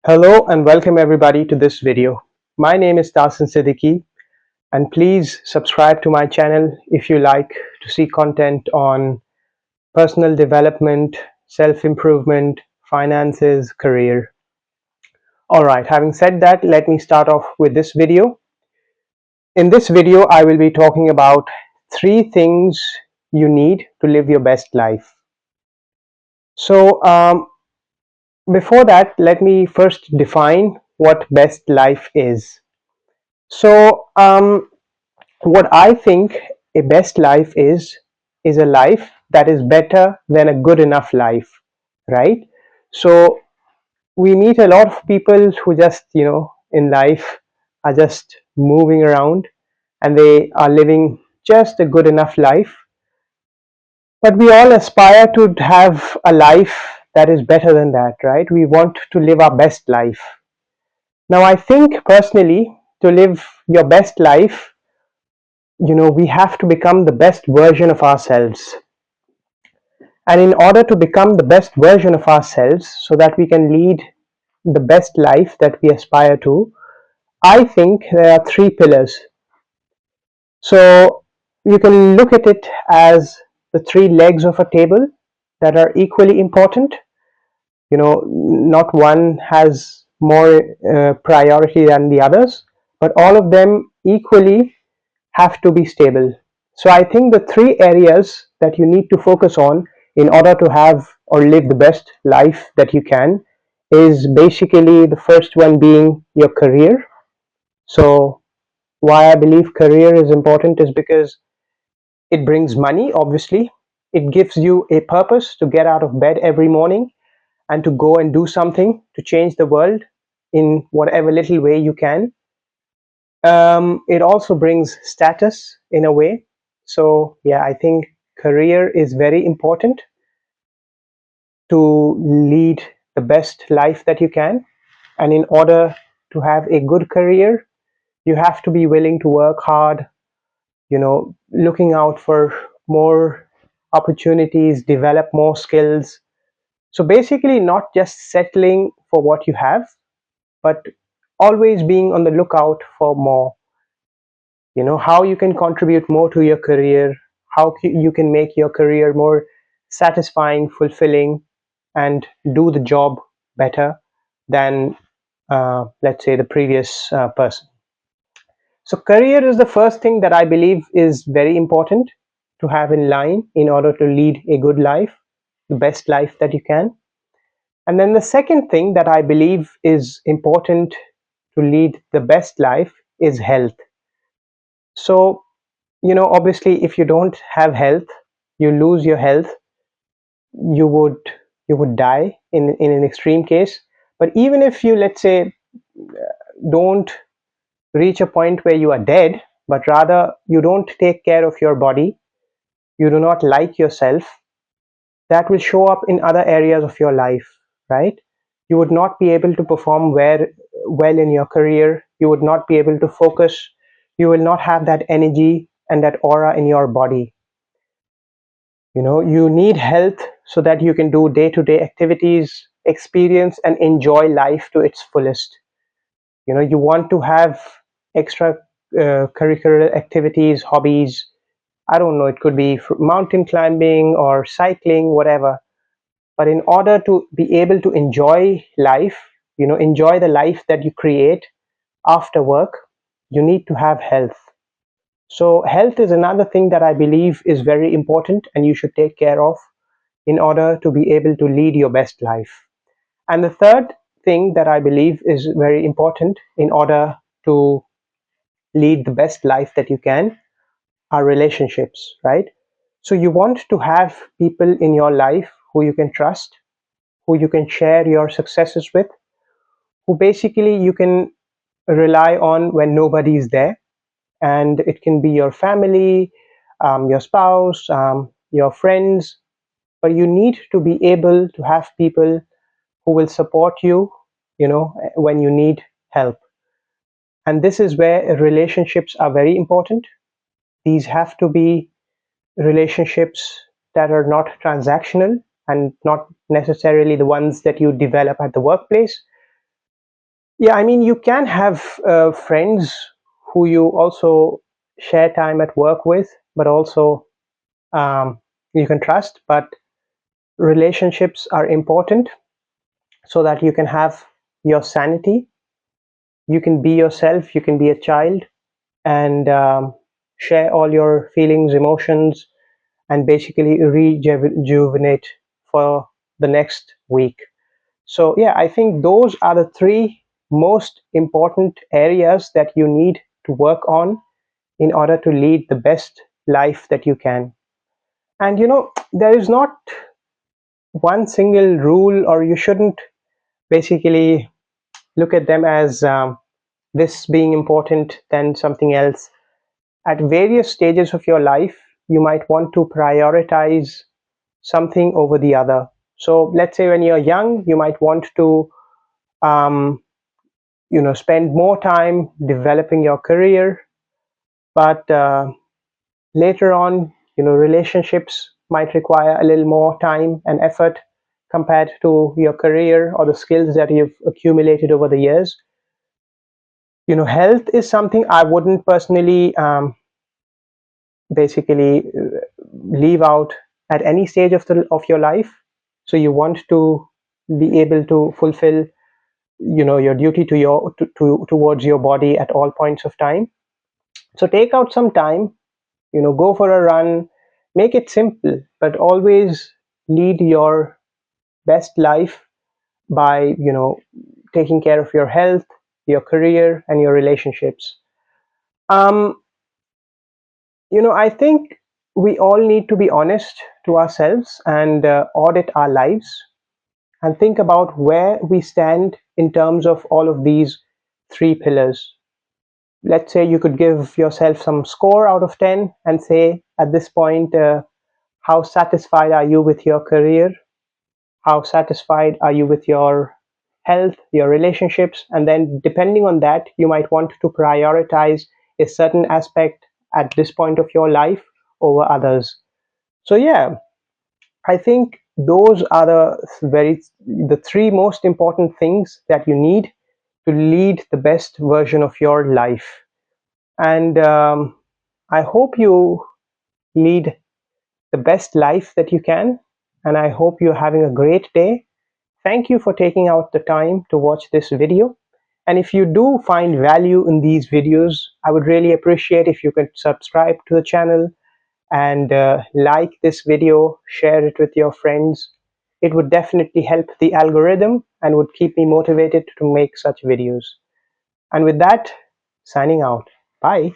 Hello and welcome everybody to this video. My name is Tasin Siddiqui and please subscribe to my channel if you like to see content on personal development, self-improvement, finances, career. Alright, having said that, let me start off with this video. In this video, I will be talking about 3 things you need to live your best life. So, before that, let me first define what best life is. So, what I think a best life is a life that is better than a good enough life, right? So we meet a lot of people who just, in life are just moving around and they are living just a good enough life. But we all aspire to have a life that is better than that, right? We want to live our best life. Now, I think personally, to live your best life, we have to become the best version of ourselves. And in order to become the best version of ourselves so that we can lead the best life that we aspire to, I think there are 3 pillars. So you can look at it as the 3 legs of a table that are equally important. Not one has more priority than the others, but all of them equally have to be stable. So I think the 3 areas that you need to focus on in order to have or live the best life that you can is basically the first one being your career. So why I believe career is important is because it brings money, obviously. It gives you a purpose to get out of bed every morning and to go and do something to change the world in whatever little way you can. It also brings status in a way. So yeah, I think career is very important to lead the best life that you can. And in order to have a good career, you have to be willing to work hard, looking out for more opportunities, develop more skills. So basically, not just settling for what you have, but always being on the lookout for more. How you can contribute more to your career, how you can make your career more satisfying, fulfilling, and do the job better than let's say the previous person. So career is the first thing that I believe is very important to have in line in order to lead a good life, the best life that you can. And then the second thing that I believe is important to lead the best life is health. So obviously if you don't have health, you lose your health, you would die in an extreme case. But even if you, let's say, don't reach a point where you are dead, but rather you don't take care of your body, you do not like yourself, that will show up in other areas of your life, right? You would not be able to perform well in your career, you would not be able to focus, you will not have that energy and that aura in your body. You need health so that you can do day-to-day activities, experience and enjoy life to its fullest. You want to have extra curricular activities, hobbies. I don't know, it could be mountain climbing or cycling, whatever. But in order to be able to enjoy life, enjoy the life that you create after work, you need to have health. So health is another thing that I believe is very important and you should take care of in order to be able to lead your best life. And the third thing that I believe is very important in order to lead the best life that you can are relationships, right? So you want to have people in your life who you can trust, who you can share your successes with, who basically you can rely on when nobody is there. And it can be your family, your spouse, your friends, but you need to be able to have people who will support you, when you need help. And this is where relationships are very important. These have to be relationships that are not transactional and not necessarily the ones that you develop at the workplace, Yeah, I mean, you can have friends who you also share time at work with, but also um, you can trust. But relationships are important so that you can have your sanity. You can be yourself, you can be a child, and share all your feelings, emotions, and basically rejuvenate for the next week. So, yeah, I think those are the three most important areas that you need to work on in order to lead the best life that you can. And there is not one single rule, or you shouldn't basically look at them as this being important than something else. At various stages of your life, you might want to prioritize something over the other. So, let's say when you're young, you might want to um, spend more time developing your career, but later on, relationships might require a little more time and effort compared to your career or the skills that you've accumulated over the years. Health is something I wouldn't personally basically leave out at any stage of your life. So you want to be able to fulfill your duty towards your body at all points of time. So take out some time, go for a run, make it simple, but always lead your best life by taking care of your health, your career, and your relationships. um I think we all need to be honest to ourselves and audit our lives and think about where we stand in terms of all of these three pillars. Let's say you could give yourself some score out of 10 and say, at this point, how satisfied are you with your career? How satisfied are you with your health, your relationships? And then, depending on that, you might want to prioritize a certain aspect at this point of your life over others. So, yeah, I think those are the three most important things that you need to lead the best version of your life. And I hope you lead the best life that you can. And I hope you're having a great day. Thank you for taking out the time to watch this video. And if you do find value in these videos, I would really appreciate if you could subscribe to the channel and like this video, share it with your friends. It would definitely help the algorithm and would keep me motivated to make such videos. And with that, signing out. Bye.